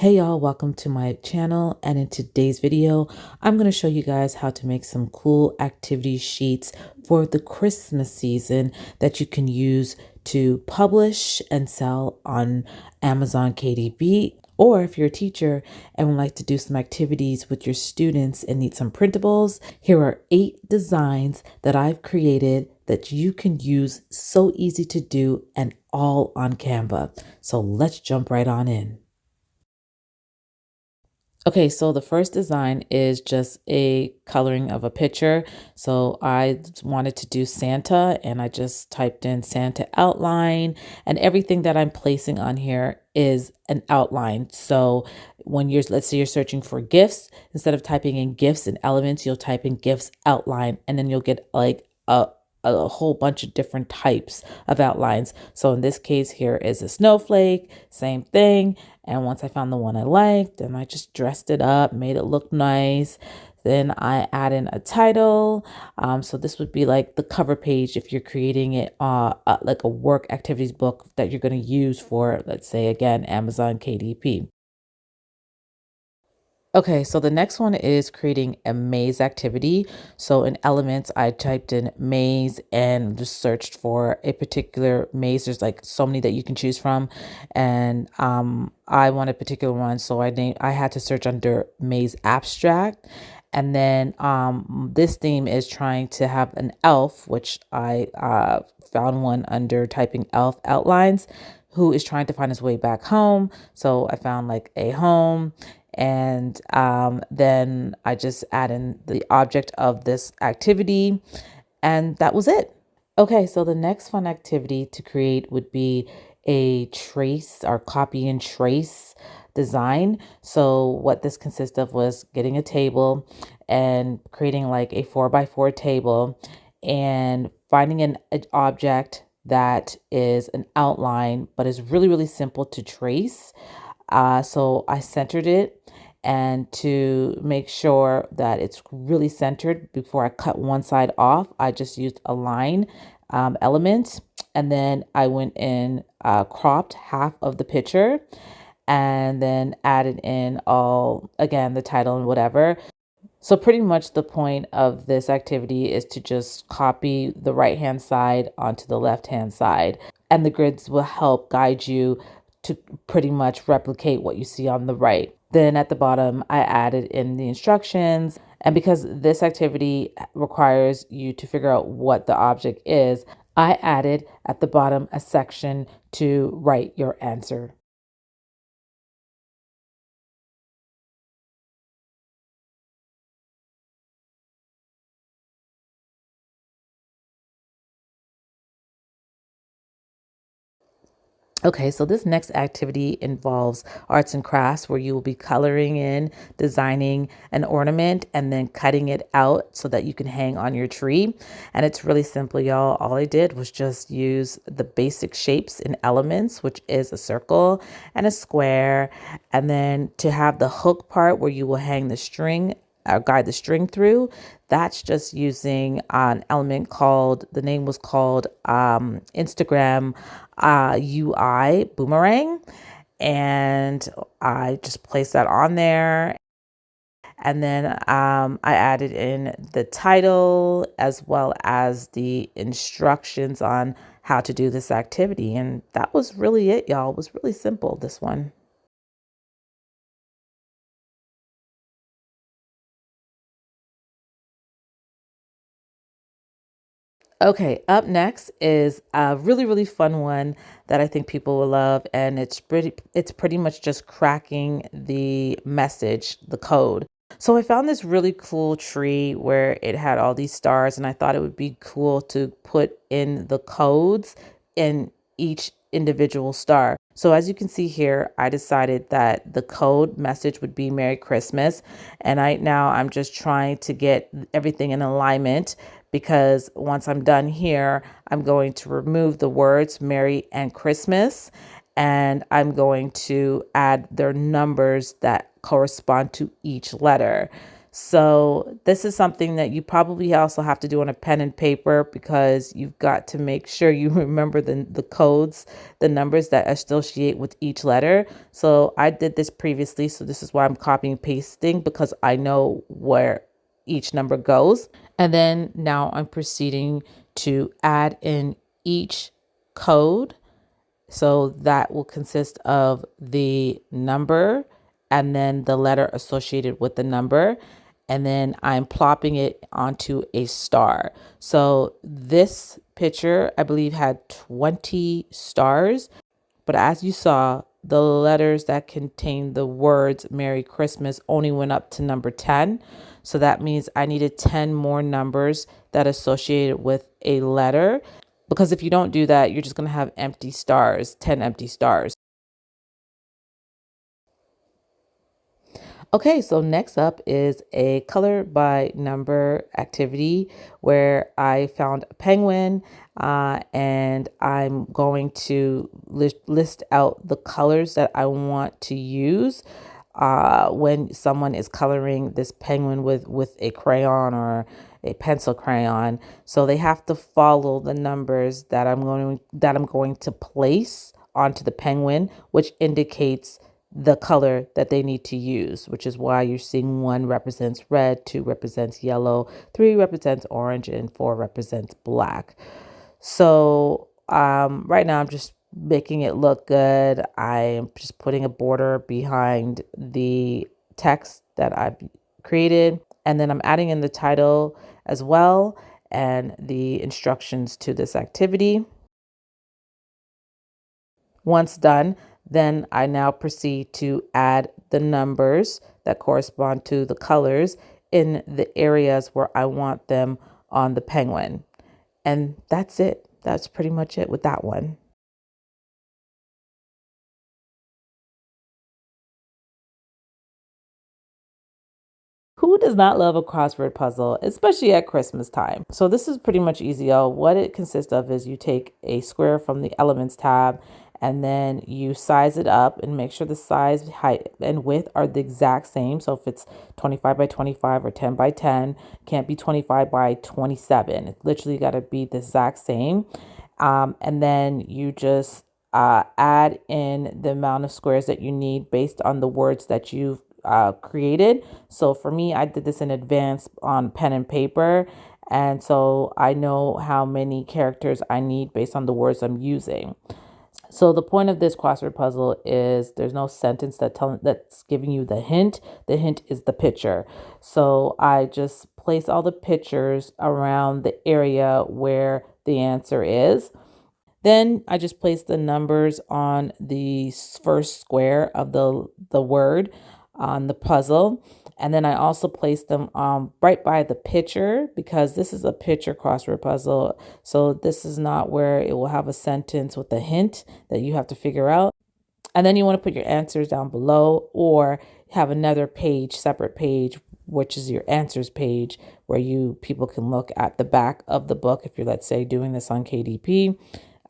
Hey y'all, welcome to my channel, and in today's video I'm going to show you guys how to make some cool activity sheets for the Christmas season that you can use to publish and sell on Amazon KDP. Or if you're a teacher and would like to do some activities with your students and need some printables, here are 8 designs that I've created that you can use, so easy to do and all on Canva. So let's jump right on in. Okay, so the first design is just a coloring of a picture. So I wanted to do Santa, and I just typed in Santa outline, and everything that I'm placing on here is an outline. So when let's say you're searching for gifts, instead of typing in gifts and elements, you'll type in gifts outline, and then you'll get like a whole bunch of different types of outlines. So in this case, here is a snowflake, same thing. And once I found the one I liked, then I just dressed it up, made it look nice. Then I add in a title. So this would be like the cover page if you're creating it like a work activities book that you're going to use for, let's say, again, Amazon KDP. Okay, so the next one is creating a maze activity. So in Elements, I typed in maze and just searched for a particular maze. There's like so many that you can choose from, and I want a particular one, so I had to search under maze abstract. And then this theme is trying to have an elf, which I found one under typing elf outlines, who is trying to find his way back home. So I found like a home, and then I just add in the object of this activity, and that was it. Okay, so the next fun activity to create would be a trace or copy and trace design. So what this consists of was getting a table and creating like a 4x4 table and finding an object that is an outline but is really, really simple to trace. So I centered it, and to make sure that it's really centered before I cut one side off, I just used a line element, and then I went in cropped half of the picture, and then added in all, again, the title and whatever. So pretty much the point of this activity is to just copy the right hand side onto the left hand side, and the grids will help guide you to pretty much replicate what you see on the right. Then at the bottom, I added in the instructions, and because this activity requires you to figure out what the object is, I added at the bottom a section to write your answer. Okay, so this next activity involves arts and crafts, where you will be coloring in, designing an ornament, and then cutting it out so that you can hang on your tree. And it's really simple, y'all. All I did was just use the basic shapes and elements, which is a circle and a square. And then to have the hook part where you will hang the string, guide the string through, that's just using an element called, the name was called Instagram UI boomerang. And I just placed that on there. And then I added in the title as well as the instructions on how to do this activity. And that was really it, y'all. It was really simple, this one. Okay, up next is a really, really fun one that I think people will love, and it's pretty much just cracking the message, the code. So I found this really cool tree where it had all these stars, and I thought it would be cool to put in the codes in each individual star. So as you can see here, I decided that the code message would be Merry Christmas, and I'm just trying to get everything in alignment, because once I'm done here, I'm going to remove the words Merry and Christmas, and I'm going to add their numbers that correspond to each letter. So this is something that you probably also have to do on a pen and paper, because you've got to make sure you remember the codes, the numbers that associate with each letter. So I did this previously, so this is why I'm copying and pasting, because I know where each number goes. And then now I'm proceeding to add in each code. So that will consist of the number and then the letter associated with the number. And then I'm plopping it onto a star. So this picture, I believe, had 20 stars. But as you saw, the letters that contain the words Merry Christmas only went up to number 10. So that means I needed 10 more numbers that associated with a letter. Because if you don't do that, you're just going to have empty stars, 10 empty stars. Okay, so next up is a color by number activity where I found a penguin, and I'm going to list out the colors that I want to use when someone is coloring this penguin with a crayon or a pencil crayon. So they have to follow the numbers that I'm going to place onto the penguin, which indicates the color that they need to use, which is why you're seeing 1 represents red, 2 represents yellow, 3 represents orange, and 4 represents black. So right now I'm just making it look good. I'm just putting a border behind the text that I've created, and then I'm adding in the title as well and the instructions to this activity. Once done, then I now proceed to add the numbers that correspond to the colors in the areas where I want them on the penguin. And that's it. That's pretty much it with that one. Who does not love a crossword puzzle, especially at Christmas time? So this is pretty much easy, y'all. What it consists of is you take a square from the elements tab, and then you size it up and make sure the size, height, and width are the exact same. So if it's 25 by 25 or 10 by 10, can't be 25 by 27. It's literally got to be the exact same. And then you just add in the amount of squares that you need based on the words that you've created. So for me, I did this in advance on pen and paper. And so I know how many characters I need based on the words I'm using. So the point of this crossword puzzle is there's no sentence that's giving you the hint. The hint is the picture. So I just place all the pictures around the area where the answer is. Then I just place the numbers on the first square of the word on the puzzle. And then I also place them right by the picture, because this is a picture crossword puzzle. So this is not where it will have a sentence with a hint that you have to figure out. And then you want to put your answers down below, or have another page, separate page, which is your answers page, where people can look at the back of the book if you're, let's say, doing this on KDP,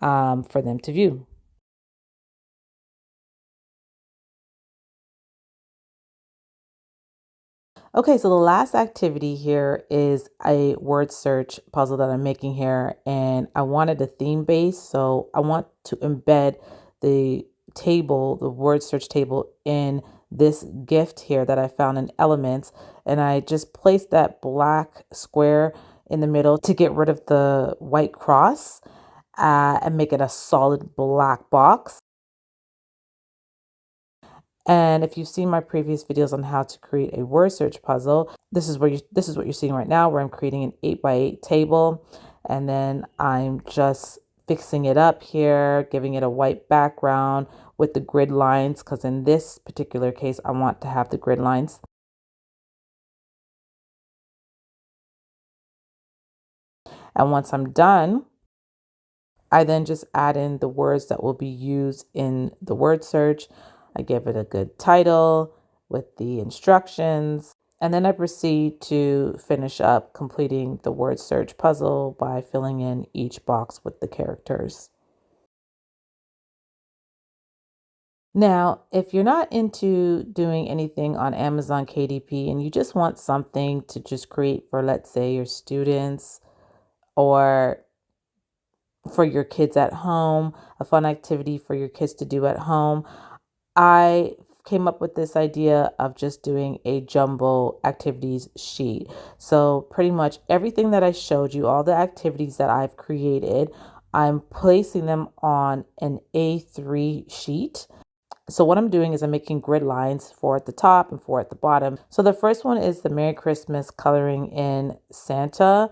for them to view. Okay, so the last activity here is a word search puzzle that I'm making here, and I wanted a theme base. So I want to embed the the word search table, in this gift here that I found in Elements. And I just placed that black square in the middle to get rid of the white cross, and make it a solid black box. And if you've seen my previous videos on how to create a word search puzzle, this is what you're seeing right now, where I'm creating an 8x8 table, and then I'm just fixing it up here, giving it a white background with the grid lines, because in this particular case, I want to have the grid lines. And once I'm done, I then just add in the words that will be used in the word search. I give it a good title with the instructions, and then I proceed to finish up completing the word search puzzle by filling in each box with the characters. Now, if you're not into doing anything on Amazon KDP and you just want something to just create for, let's say, your students or for your kids at home, a fun activity for your kids to do at home, I came up with this idea of just doing a jumbo activities sheet. So, pretty much everything that I showed you, all the activities that I've created, I'm placing them on an A3 sheet. So what I'm doing is I'm making grid lines, four at the top and four at the bottom. So the first one is the Merry Christmas coloring in Santa.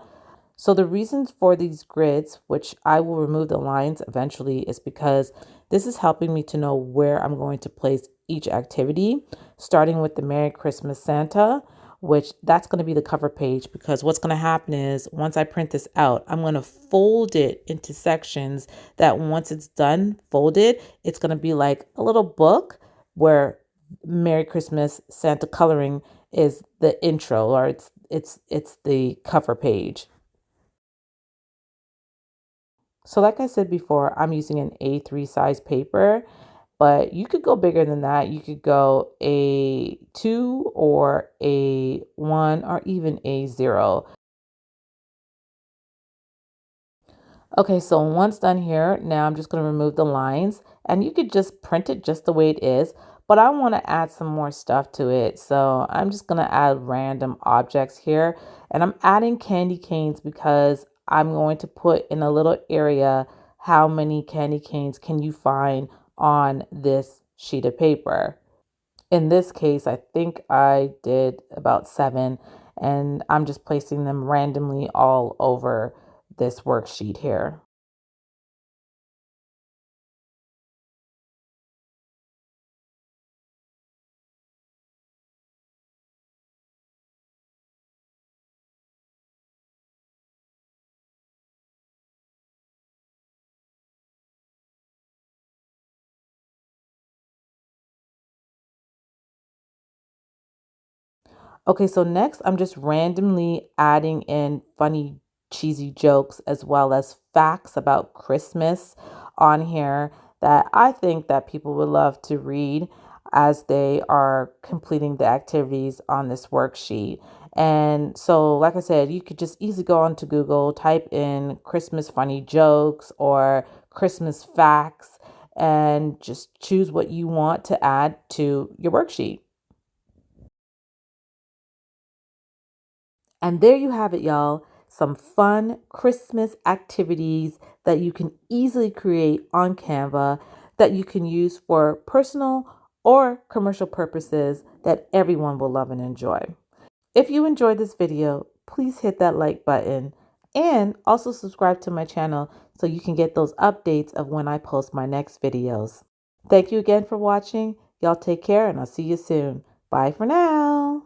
So the reasons for these grids, which I will remove the lines eventually, is because this is helping me to know where I'm going to place each activity, starting with the Merry Christmas Santa, which that's going to be the cover page, because what's going to happen is once I print this out, I'm going to fold it into sections that once it's done folded, it's going to be like a little book where Merry Christmas Santa coloring is the intro, or it's the cover page. So like I said before, I'm using an A3 size paper, but you could go bigger than that. You could go A2 or A1 or even A0. Okay, so once done here, now I'm just going to remove the lines, and you could just print it just the way it is, but I want to add some more stuff to it. So I'm just going to add random objects here, and I'm adding candy canes because I'm going to put in a little area how many candy canes can you find on this sheet of paper. In this case, I think I did about 7, and I'm just placing them randomly all over this worksheet here. Okay, so next I'm just randomly adding in funny, cheesy jokes as well as facts about Christmas on here that I think that people would love to read as they are completing the activities on this worksheet. And so, like I said, you could just easily go onto Google, type in Christmas funny jokes or Christmas facts, and just choose what you want to add to your worksheet. And there you have it, y'all. Some fun Christmas activities that you can easily create on Canva that you can use for personal or commercial purposes that everyone will love and enjoy. If you enjoyed this video, please hit that like button and also subscribe to my channel so you can get those updates of when I post my next videos. Thank you again for watching. Y'all take care and I'll see you soon. Bye for now.